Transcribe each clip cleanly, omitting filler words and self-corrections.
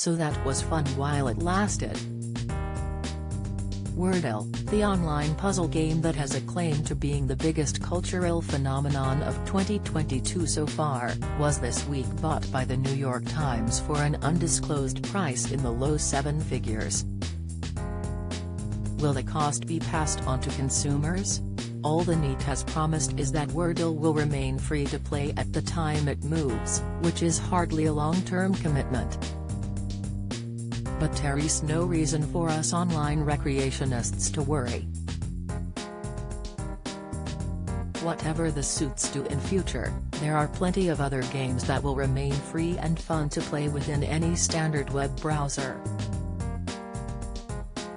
so that was fun while it lasted. Wordle, the online puzzle game that has a claim to being the biggest cultural phenomenon of 2022 so far, was this week bought by the New York Times for an undisclosed price in the low seven figures. Will the cost be passed on to consumers? All the NET has promised is that Wordle will remain free to play at the time it moves, which is hardly a long-term commitment. But there's no reason for us online recreationists to worry. Whatever the suits do in future, there are plenty of other games that will remain free and fun to play within any standard web browser.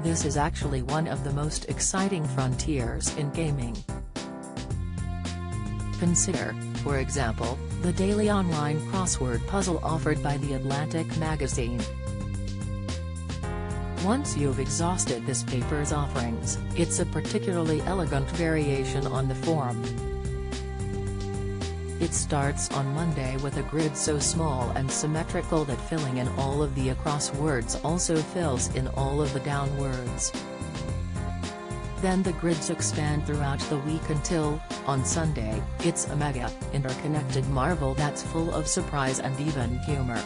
This is actually one of the most exciting frontiers in gaming. Consider, for example, the daily online crossword puzzle offered by The Atlantic magazine. Once you've exhausted this paper's offerings, it's a particularly elegant variation on the form. It starts on Monday with a grid so small and symmetrical that filling in all of the across words also fills in all of the down words. Then the grids expand throughout the week until, on Sunday, it's a mega, interconnected marvel that's full of surprise and even humor.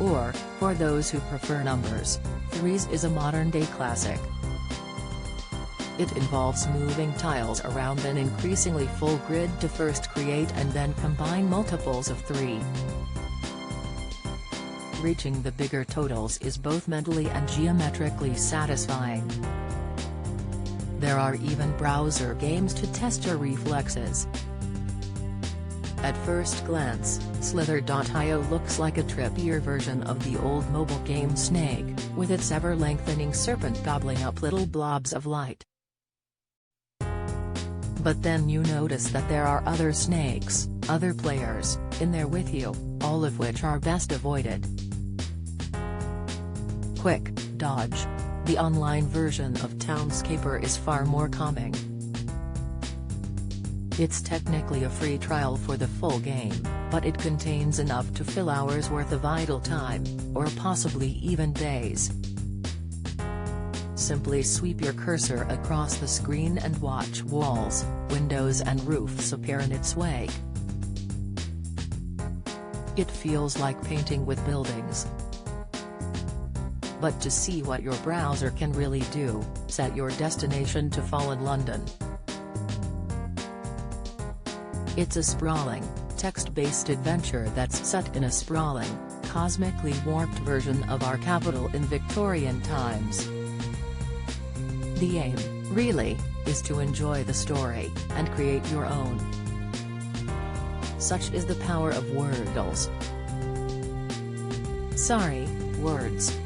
Or, for those who prefer numbers, Threes is a modern-day classic. It involves moving tiles around an increasingly full grid to first create and then combine multiples of 3. Reaching the bigger totals is both mentally and geometrically satisfying. There are even browser games to test your reflexes. At first glance, Slither.io looks like a trippier version of the old mobile game Snake, with its ever-lengthening serpent gobbling up little blobs of light. But then you notice that there are other snakes, other players, in there with you, all of which are best avoided. Quick Dodge. The online version of Townscaper is far more calming. It's technically a free trial for the full game, but it contains enough to fill hours worth of idle time, or possibly even days. Simply sweep your cursor across the screen and watch walls, windows and roofs appear in its wake. It feels like painting with buildings. But to see what your browser can really do, set your destination to Fallen London. It's a sprawling, text-based adventure that's set in a sprawling, cosmically warped version of our capital in Victorian times. The aim, really, is to enjoy the story, and create your own. Such is the power of Wordles. Sorry, words.